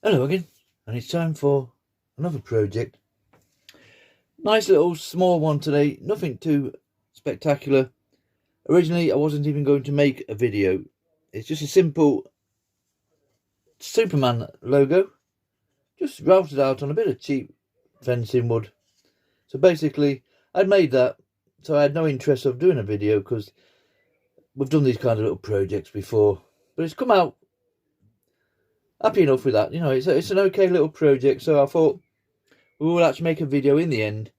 Hello again, and it's time for another project. Nice little small one today, nothing too spectacular. Originally I wasn't even going to make a video. It's just a simple Superman logo, just routed out on a bit of cheap fencing wood. So basically I'd made that, so I had no interest of doing a video because we've done these kind of little projects before. But it's come out happy enough with that. You know, it's an okay little project, so I thought we will actually make a video in the end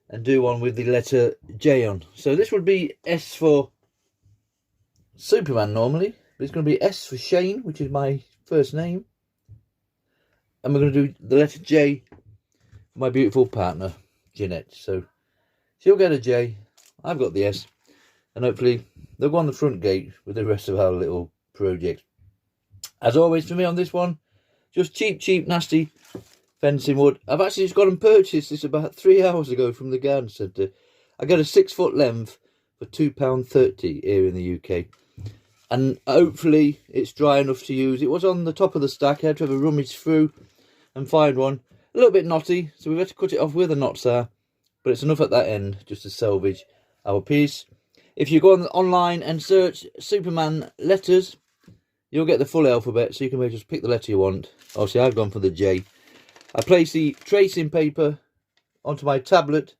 and do one with the letter J on. So this would be S for Superman normally, but it's going to be S for Shane, which is my first name. And we're going to do the letter J for my beautiful partner, Jeanette. So she'll get a J, I've got the S, and hopefully they'll go on the front gate with the rest of our little project. As always for me on this one, just cheap, nasty fencing wood. I've actually just got and purchased this about 3 hours ago from the garden centre. I got a 6 foot length for £2.30 here in the UK. And hopefully it's dry enough to use. It was on the top of the stack. I had to have a rummage through and find one. A little bit knotty, so we've had to cut it off where the knots are. But it's enough at that end just to salvage our piece. If you go online and search Superman letters, you'll get the full alphabet, so you can just pick the letter you want. Obviously I've gone for the J. I place the tracing paper onto my tablet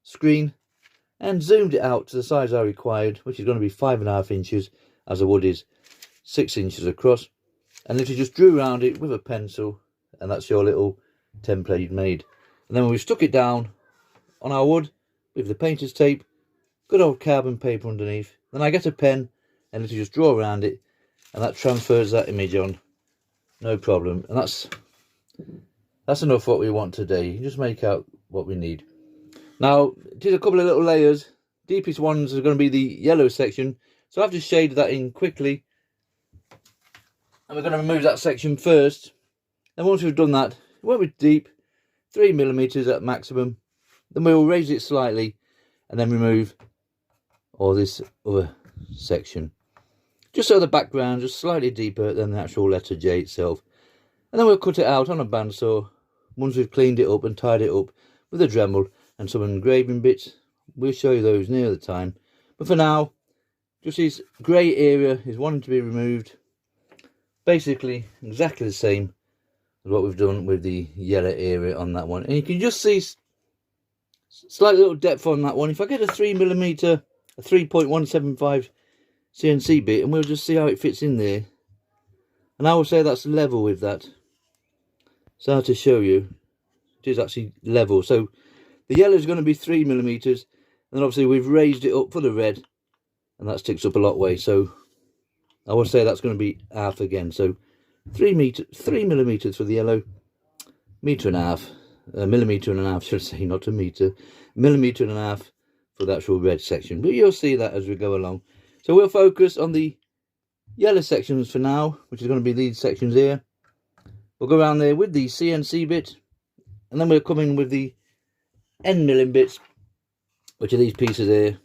screen and zoomed it out to the size I required, which is going to be 5.5 inches, as the wood is 6 inches across. And literally just drew around it with a pencil, and that's your little template you've made. And then when we stuck it down on our wood with the painter's tape, good old carbon paper underneath, then I get a pen and literally just draw around it, and that transfers that image on, no problem. And that's enough what we want today. You just make out what we need. Now, just a couple of little layers. Deepest ones are going to be the yellow section. So I've just shaded that in quickly. And we're going to remove that section first. And once we've done that, it won't be deep, 3mm at maximum. Then we'll raise it slightly and then remove all this other section. Just so the background just slightly deeper than the actual letter J itself. And then we'll cut it out on a bandsaw once we've cleaned it up and tied it up with a Dremel and some engraving bits. We'll show you those near the time. But for now, just this grey area is wanting to be removed. Basically, exactly the same as what we've done with the yellow area on that one. And you can just see slight little depth on that one. If I get a 3mm, a 3.175 CNC bit, and we'll just see how it fits in there. And I will say that's level with that. So to show you, it is actually level. So the yellow is going to be 3mm, and then obviously we've raised it up for the red, and that sticks up a lot way. So I will say that's going to be half again. So 3mm for the yellow, metre and a half, millimetre and a half, should I say, not a metre, millimetre and a half for the actual red section. But you'll see that as we go along. So we'll focus on the yellow sections for now, which is going to be these sections here. We'll go around there with the CNC bit, and then we'll come in with the end milling bits, which are these pieces here.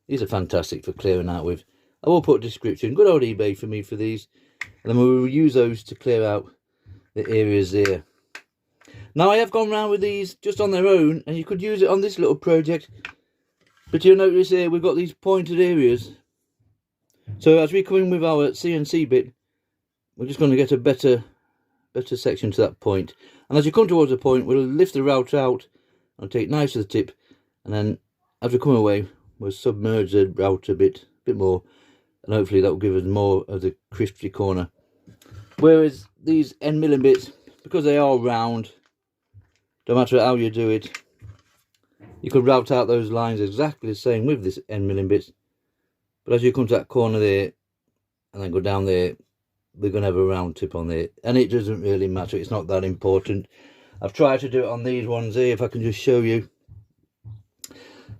These are fantastic for clearing out with. I will put a description, good old eBay for me for these, and then we will use those to clear out the areas there. Now I have gone around with these just on their own, and you could use it on this little project, but you'll notice here we've got these pointed areas. So as we come in with our CNC bit, we're just going to get a better section to that point. And as you come towards the point, we'll lift the route out and take it nice to the tip. And then as we come away, we'll submerge the route a bit more. And hopefully that will give us more of the crispy corner. Whereas these end milling bits, because they are round, don't matter how you do it, you could route out those lines exactly the same with this end milling bits. But as you come to that corner there, and then go down there, we're going to have a round tip on there. And it doesn't really matter, it's not that important. I've tried to do it on these ones here, if I can just show you.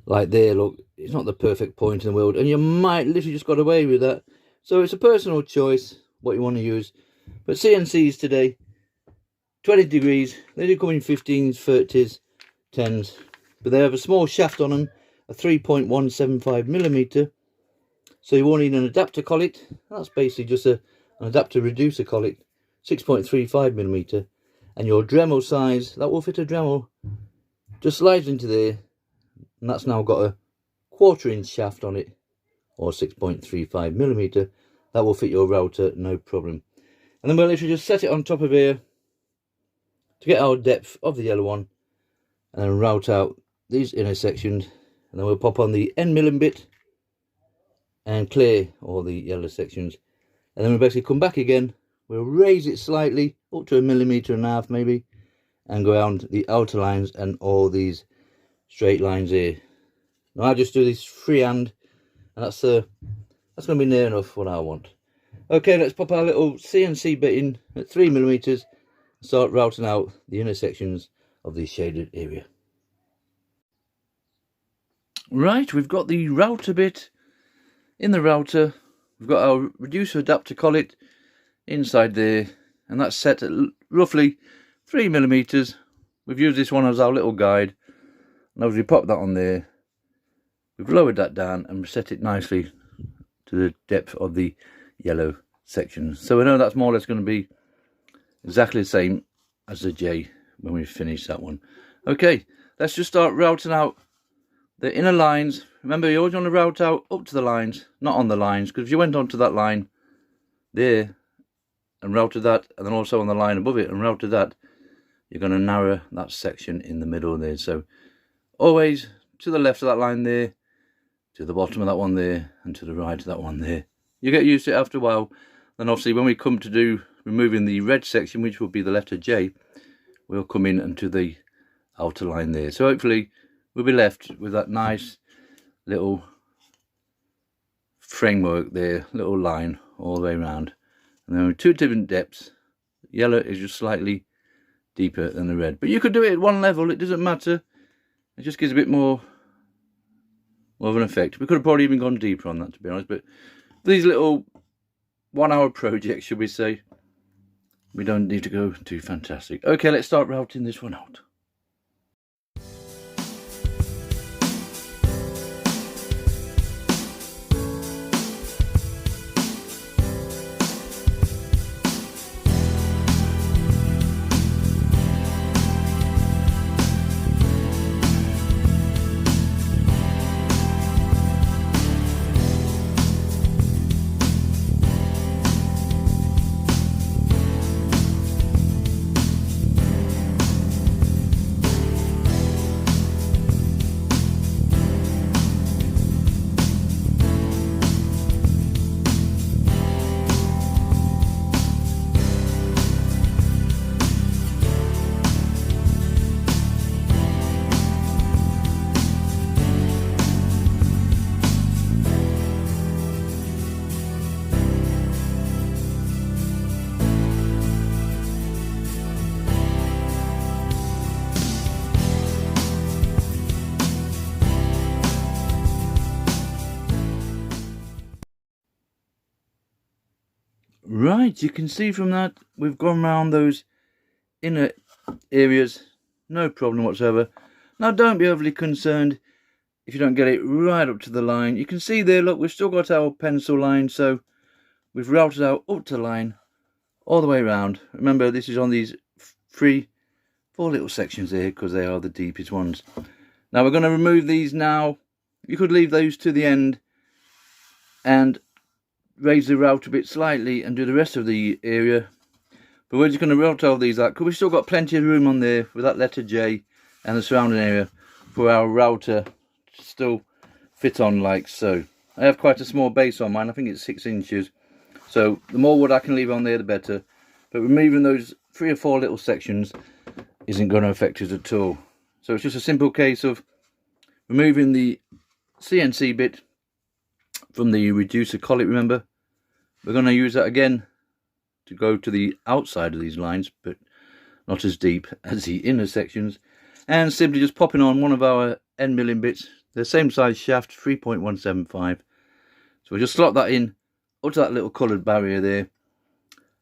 Like there, look, it's not the perfect point in the world. And you might literally just got away with that. So it's a personal choice, what you want to use. But CNCs today, 20 degrees, they do come in 15s, 30s, 10s. But they have a small shaft on them, a 3.175mm. So you won't need an adapter collet. That's basically just an adapter reducer collet. 6.35mm, and your Dremel size, that will fit a Dremel, just slides into there, and that's now got a 1/4 inch shaft on it, or 6.35mm. That will fit your router, no problem. And then we'll literally just set it on top of here to get our depth of the yellow one, and then route out these inner sections, and then we'll pop on the end milling bit and clear all the yellow sections. And then we'll basically come back again, we'll raise it slightly up to 1.5 millimeters maybe, and go around the outer lines and all these straight lines here. Now I just do this freehand, and that's going to be near enough what I want. Okay, let's pop our little CNC bit in at 3mm and start routing out the inner sections of the shaded area. Right, we've got the router bit in the router. We've got our reducer adapter collet inside there, and that's set at roughly 3mm. We've used this one as our little guide, and as we pop that on there, we've lowered that down and set it nicely to the depth of the yellow section. So we know that's more or less going to be exactly the same as the J when we finish that one. Okay, let's just start routing out the inner lines. Remember, you always want to route out up to the lines, not on the lines, because if you went onto that line there and routed that, and then also on the line above it and routed that, you're going to narrow that section in the middle there. So always to the left of that line there, to the bottom of that one there, and to the right of that one there. You get used to it after a while. Then obviously when we come to do removing the red section, which will be the letter J, we'll come in into the outer line there. So hopefully we'll be left with that nice little framework there, little line all the way around. And then with two different depths. Yellow is just slightly deeper than the red, but you could do it at one level, it doesn't matter. It just gives a bit more of an effect. We could have probably even gone deeper on that, to be honest, but these little 1 hour projects, should we say, we don't need to go too fantastic. Okay, let's start routing this one out. Right, you can see from that we've gone around those inner areas, no problem whatsoever. Now don't be overly concerned if you don't get it right up to the line. You can see there, look, we've still got our pencil line, so we've routed out up to the line all the way around. Remember, this is on these four little sections here because they are the deepest ones. Now we're going to remove these now. You could leave those to the end and raise the route a bit slightly and do the rest of the area, but we're just going to route all these out because we've still got plenty of room on there with that letter J and the surrounding area for our router to still fit on like so. I have quite a small base on mine, I think it's 6 inches, so the more wood I can leave on there the better, but removing those 3 or 4 little sections isn't going to affect us at all. So it's just a simple case of removing the CNC bit from the reducer collet. Remember, we're going to use that again to go to the outside of these lines, but not as deep as the inner sections, and simply just popping on one of our end milling bits, the same size shaft, 3.175. So we'll just slot that in up to that little coloured barrier there.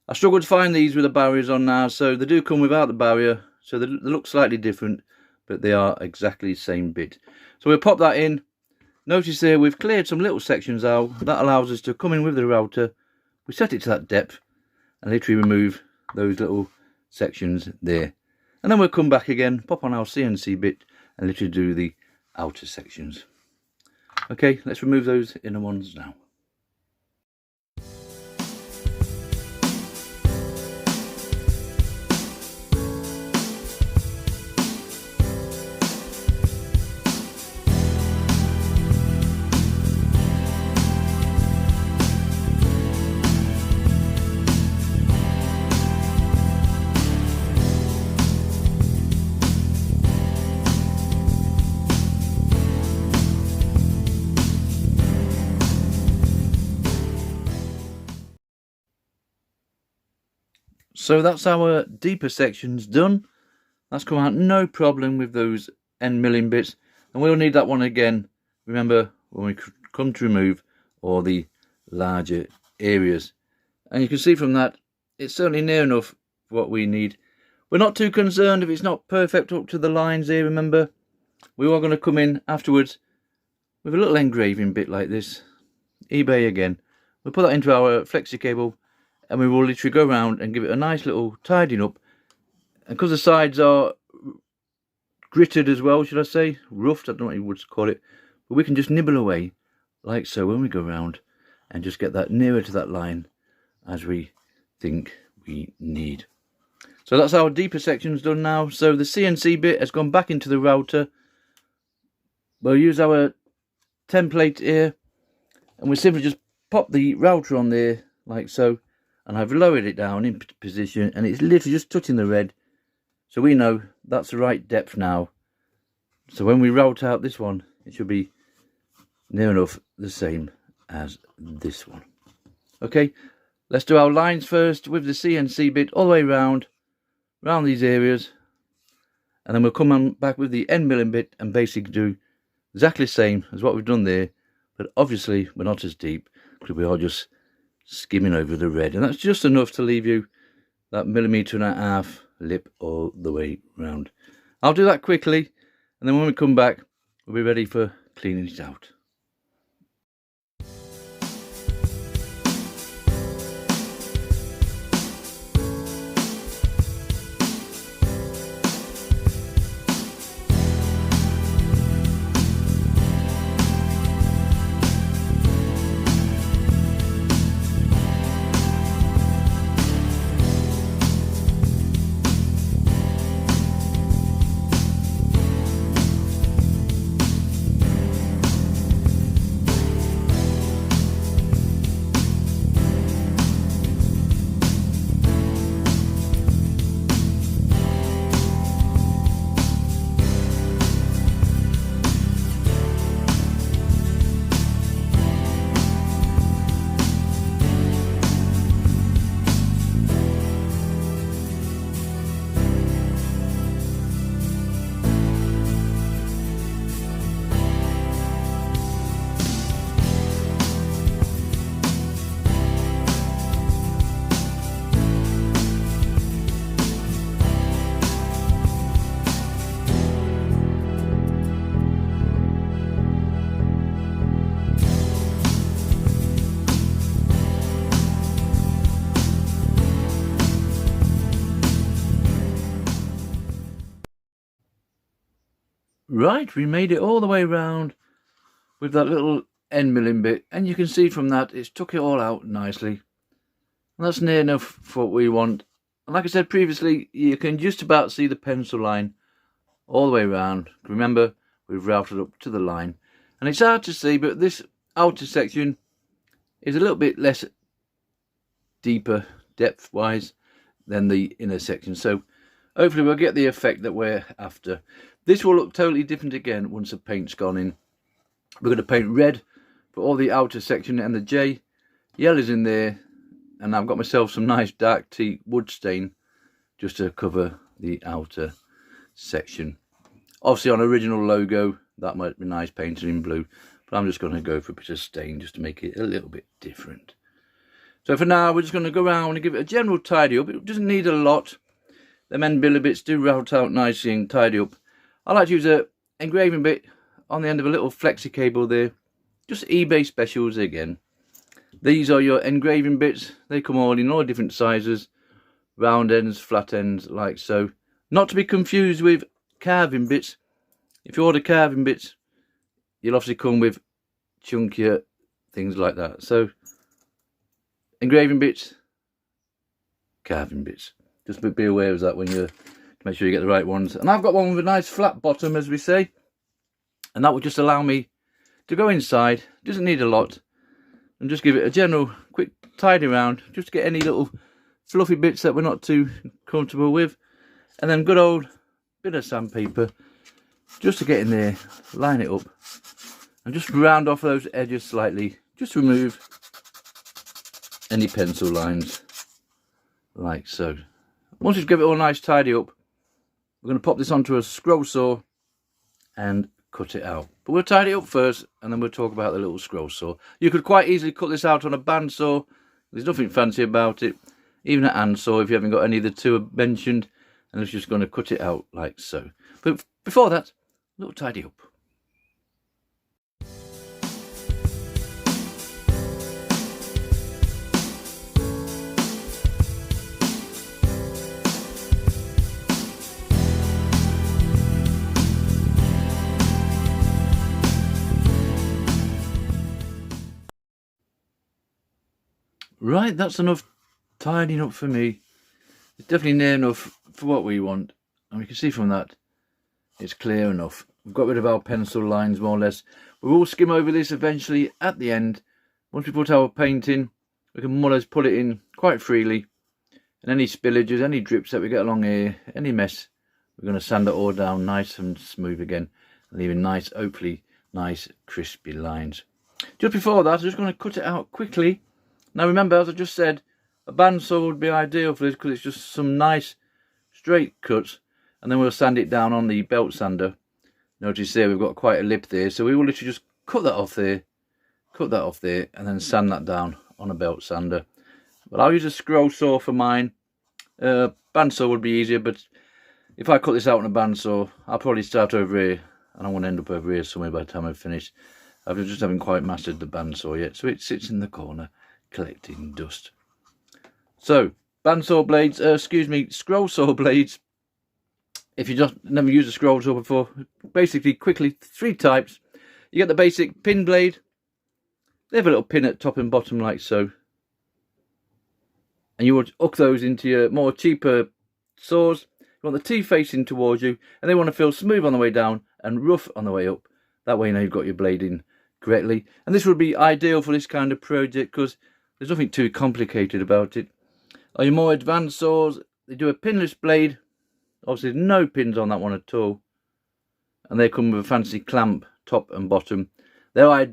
I struggle to find these with the barriers on now, so they do come without the barrier, so they look slightly different, but they are exactly the same bit. So we'll pop that in. Notice there we've cleared some little sections out. That allows us to come in with the router. We set it to that depth and literally remove those little sections there. And then we'll come back again, pop on our CNC bit and literally do the outer sections. Okay, let's remove those inner ones now. So that's our deeper sections done. That's come out no problem with those end milling bits, and we'll need that one again, remember, when we come to remove all the larger areas. And you can see from that, it's certainly near enough for what we need. We're not too concerned if it's not perfect up to the lines here, remember. We are going to come in afterwards with a little engraving bit like this. eBay again. We'll put that into our flexi cable, and we will literally go around and give it a nice little tidying up. And because the sides are gritted as well, should I say, roughed, I don't know what you would call it, but we can just nibble away like so when we go around and just get that nearer to that line as we think we need. So that's our deeper sections done now. So the CNC bit has gone back into the router. We'll use our template here, and we simply just pop the router on there like so. And I've lowered it down in position, and it's literally just touching the red, so we know that's the right depth now. So when we route out this one, it should be near enough the same as this one. Okay, let's do our lines first with the CNC bit all the way round these areas, and then we'll come on back with the end milling bit and basically do exactly the same as what we've done there, but obviously we're not as deep because we are just skimming over the red, and that's just enough to leave you that 1.5mm lip all the way round. I'll do that quickly, and then when we come back we'll be ready for cleaning it out. Right, we made it all the way round with that little end milling bit, and you can see from that it's took it all out nicely, and that's near enough for what we want. And like I said previously, you can just about see the pencil line all the way around. Remember, we've routed up to the line, and it's hard to see, but this outer section is a little bit less deeper depth wise than the inner section, so hopefully we'll get the effect that we're after. This will look totally different again once the paint's gone in. We're going to paint red for all the outer section, and the J yellow's in there, and I've got myself some nice dark teak wood stain just to cover the outer section. Obviously on original logo that might be nice painted in blue, but I'm just going to go for a bit of stain just to make it a little bit different. So for now we're just going to go around and give it a general tidy up. It doesn't need a lot. The end billy bits do route out nicely and tidy up. I like to use a engraving bit on the end of a little flexi cable there. Just eBay specials again. These are your engraving bits. They come all in all different sizes. round ends, flat ends, like so. Not to be confused with carving bits. If you order carving bits, you'll obviously come with chunkier things like that. So engraving bits, carving bits. Just be aware of that when you make sure you get the right ones. And I've got one with a nice flat bottom, as we say, and that will just allow me to go inside. Doesn't need a lot, and just give it a general quick tidy round, just to get any little fluffy bits that we're not too comfortable with, and then good old bit of sandpaper just to get in there, line it up, and just round off those edges slightly. Just remove any pencil lines, like so. Once you've given it all nice tidy up, we're going to pop this onto a scroll saw and cut it out. But we'll tidy it up first, and then we'll talk about the little scroll saw. You could quite easily cut this out on a bandsaw. There's nothing fancy about it. Even a handsaw, if you haven't got any of the two I've mentioned, and it's just going to cut it out like so. But before that, a little tidy up. Right, that's enough tidying up for me. It's definitely near enough for what we want, and we can see from that it's clear enough. We've got rid of our pencil lines more or less. We will skim over this eventually at the end. Once we put our paint in, we can more or less put it in quite freely, and any spillages, any drips that we get along here, any mess, we're going to sand it all down nice and smooth again, leaving nice, hopefully nice crispy lines. Just before that, I'm just going to cut it out quickly. Now remember, as I just said, a bandsaw would be ideal for this because it's just some nice straight cuts, and then we'll sand it down on the belt sander. Notice there we've got quite a lip there, so we will literally just cut that off there, and then sand that down on a belt sander. But I'll use a scroll saw for mine. Bandsaw would be easier, but if I cut this out on a bandsaw, I'll probably start over here, and I want to end up over here somewhere by the time I've finished. I just haven't quite mastered the bandsaw yet, so it sits in the corner collecting dust. So bandsaw blades, scroll saw blades. If you just never used a scroll saw before, basically quickly, three types. You get the basic pin blade. They have a little pin at top and bottom like so, and you would hook those into your more cheaper saws. You want the teeth facing towards you, and they want to feel smooth on the way down and rough on the way up. That way you know you've got your blade in correctly, and this would be ideal for this kind of project because there's nothing too complicated about it. On your more advanced saws, they do a pinless blade. Obviously there's no pins on that one at all, and they come with a fancy clamp top and bottom. They're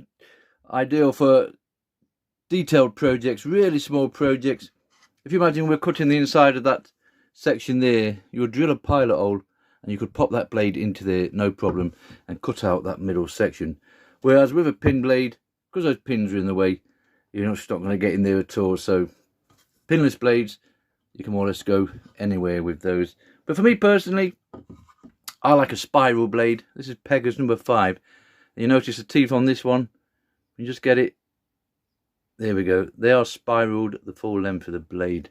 ideal for detailed projects, really small projects. If you imagine we're cutting the inside of that section there, you would drill a pilot hole and you could pop that blade into there, no problem, and cut out that middle section. Whereas with a pin blade, because those pins are in the way, you're not going to get in there at all. So pinless blades, you can more or less go anywhere with those. But for me personally, I like a spiral blade. This is Pegas number 5. And you notice the teeth on this one, you just get it. There we go. They are spiraled the full length of the blade,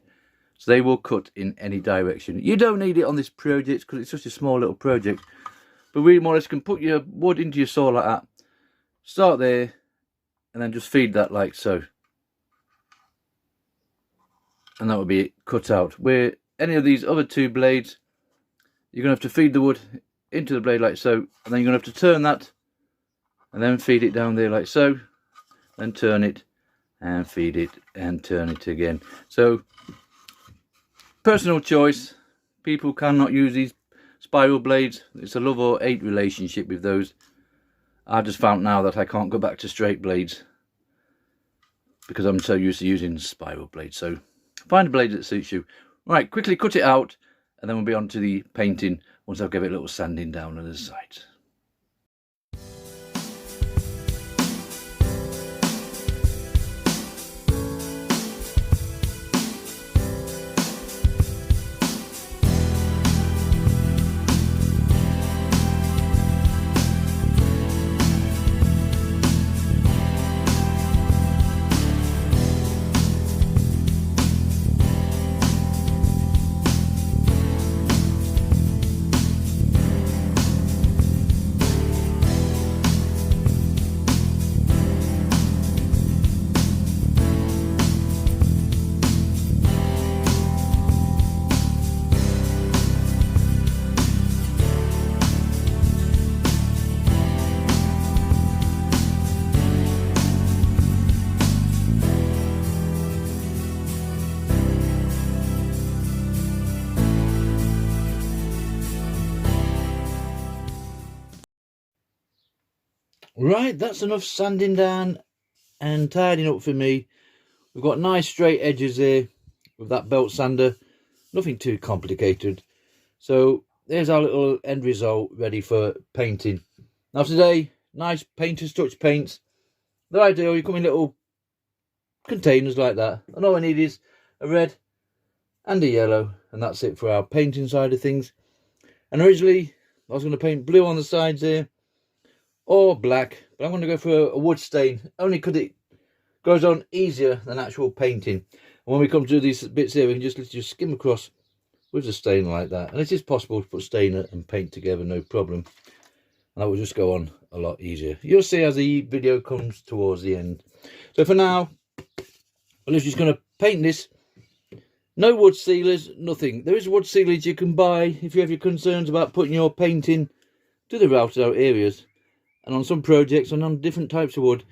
so they will cut in any direction. You don't need it on this project because it's such a small little project, but really more or less can put your wood into your saw like that, start there, and then just feed that like so, and that will be it, cut out. Where any of these other two blades, you're going to have to feed the wood into the blade like so, and then you're going to have to turn that and then feed it down there like so, then turn it and feed it and turn it again. So personal choice. People cannot use these spiral blades. It's a love or hate relationship with those. I just found now that I can't go back to straight blades because I'm so used to using spiral blades. So find a blade that suits you. Right, quickly cut it out, and then we'll be on to the painting once I've given it a little sanding down on the sides. Right, that's enough sanding down and tidying up for me. We've got nice straight edges here with that belt sander, nothing too complicated. So there's our little end result ready for painting. Now today, nice painter's touch paints. They're ideal, you come in little containers like that, and all I need is a red and a yellow, and that's it for our painting side of things. And originally I was going to paint blue on the sides here or black, but I'm going to go for a wood stain, only because it goes on easier than actual painting. And when we come to these bits here, we can just skim across with the stain like that, and it is possible to put stain and paint together, no problem, and that will just go on a lot easier. You'll see as the video comes towards the end. So for now, I'm just going to paint this. No wood sealers, nothing. There is wood sealers you can buy if you have your concerns about putting your painting to the routed out areas, and on some projects and on different types of wood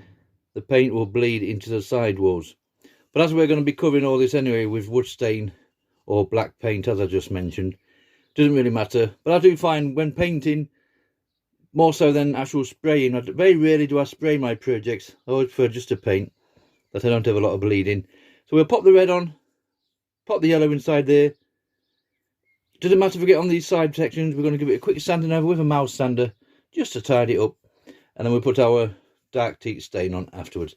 the paint will bleed into the side walls. But as we're going to be covering all this anyway with wood stain or black paint, as I just mentioned, doesn't really matter. But I do find when painting, more so than actual spraying, very rarely do I spray my projects. I always prefer just to paint, that I don't have a lot of bleeding. So we'll pop the red on, pop the yellow inside there. Doesn't matter if we get on these side sections, we're going to give it a quick sanding over with a mouse sander just to tidy it up, and then we'll put our dark teak stain on afterwards.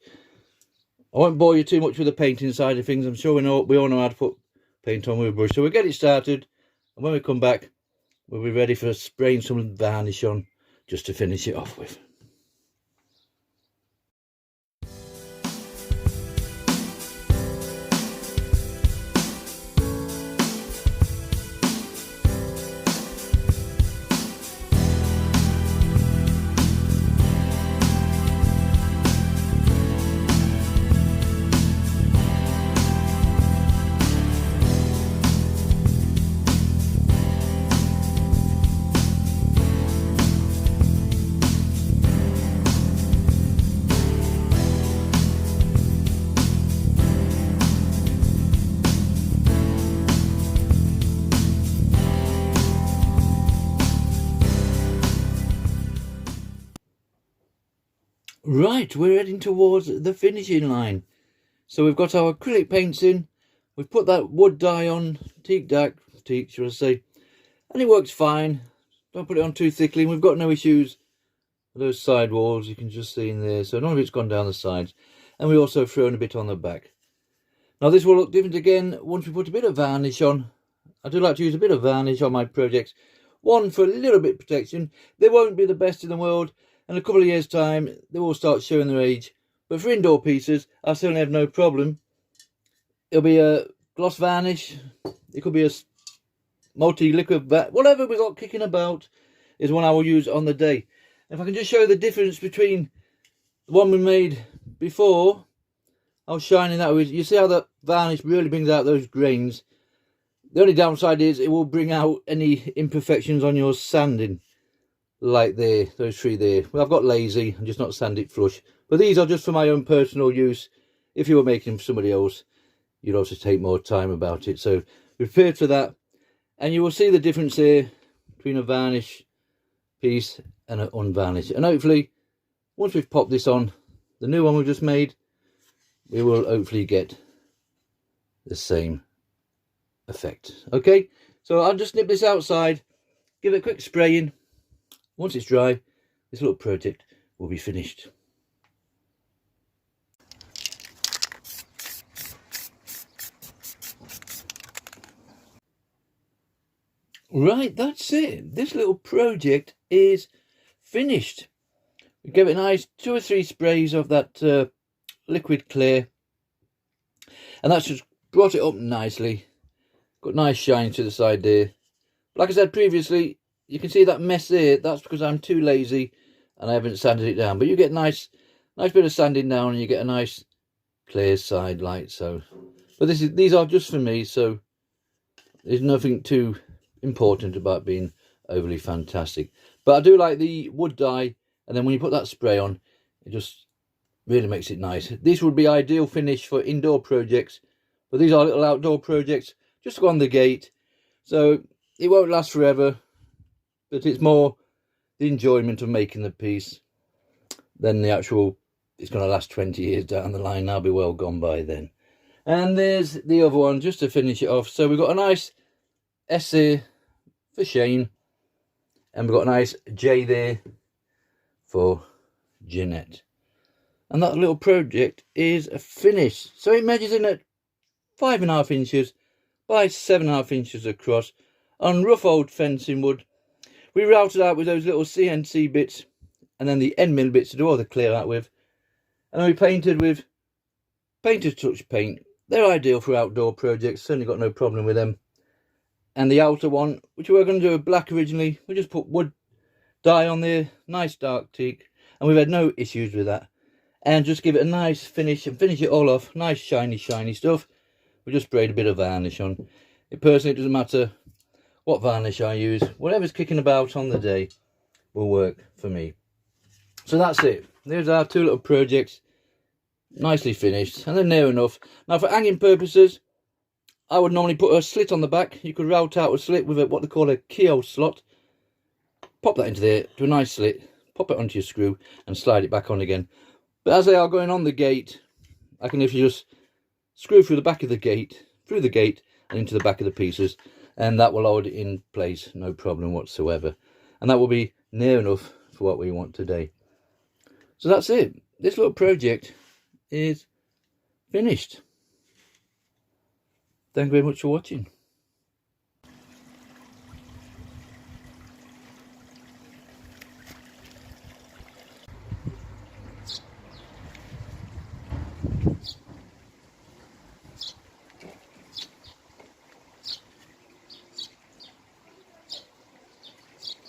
I won't bore you too much with the painting side of things. I'm sure we all know how to put paint on with a brush. So we'll get it started, and when we come back, we'll be ready for spraying some varnish on just to finish it off with. Right, we're heading towards the finishing line. So we've got our acrylic paints in, we've put that wood dye on, teak should I say, and it works fine. Don't put it on too thickly, and we've got no issues with those side walls, you can just see in there, so none of it's gone down the sides. And we also thrown a bit on the back. Now this will look different again once we put a bit of varnish on. I do like to use a bit of varnish on my projects. One, for a little bit of protection. They won't be the best in the world. In a couple of years' time, they will start showing their age. But for indoor pieces, I certainly have no problem. It'll be a gloss varnish. It could be a multi-liquid, whatever we've got kicking about is one I will use on the day. If I can just show the difference between the one we made before, I was shining that with. You see how the varnish really brings out those grains. The only downside is it will bring out any imperfections on your sanding. Like there, those three there. Well, I've got lazy and just not sand it flush. But these are just for my own personal use. If you were making them for somebody else, you'd also take more time about it. So be prepared for that. And you will see the difference here between a varnish piece and an unvarnished. And hopefully, once we've popped this on, the new one we've just made, we will hopefully get the same effect. Okay, so I'll just nip this outside, give it a quick spraying. Once it's dry, this little project will be finished. Right, that's it. This little project is finished. We give it a nice 2 or 3 sprays of that liquid clear, and that's just brought it up nicely. Got nice shine to the side there. Like I said previously, you can see that mess there. That's because I'm too lazy and I haven't sanded it down. But you get nice bit of sanding down, and you get a nice clear side light. So, but these are just for me, so there's nothing too important about being overly fantastic. But I do like the wood dye, and then when you put that spray on, it just really makes it nice. This would be ideal finish for indoor projects, but these are little outdoor projects just to go on the gate, so it won't last forever. But it's more the enjoyment of making the piece. then the actual, it's going to last 20 years down the line. I'll be well gone by then. And there's the other one, just to finish it off. So we've got a nice S there for Shane, and we've got a nice J there for Jeanette. And that little project is finished. So it measures in at 5.5 inches by 7.5 inches across on rough old fencing wood. We routed out with those little CNC bits and then the end mill bits to do all the clear out with. And then we painted with Painter's Touch paint. They're ideal for outdoor projects, certainly got no problem with them. And the outer one, which we were going to do with black originally, we just put wood dye on there, nice dark teak, and we've had no issues with that. And just give it a nice finish and finish it all off, nice shiny stuff. We just sprayed a bit of varnish on. It personally doesn't matter what varnish I use, whatever's kicking about on the day will work for me. So that's it. There's our two little projects, nicely finished, and they're near enough. Now for hanging purposes, I would normally put a slit on the back. You could route out a slit with what they call a keel slot. Pop that into there, do a nice slit, pop it onto your screw and slide it back on again. But as they are going on the gate, I can literally just screw through the back of the gate, through the gate and into the back of the pieces, and that will hold it in place, no problem whatsoever. And that will be near enough for what we want today. So that's it. This little project is finished. Thank you very much for watching.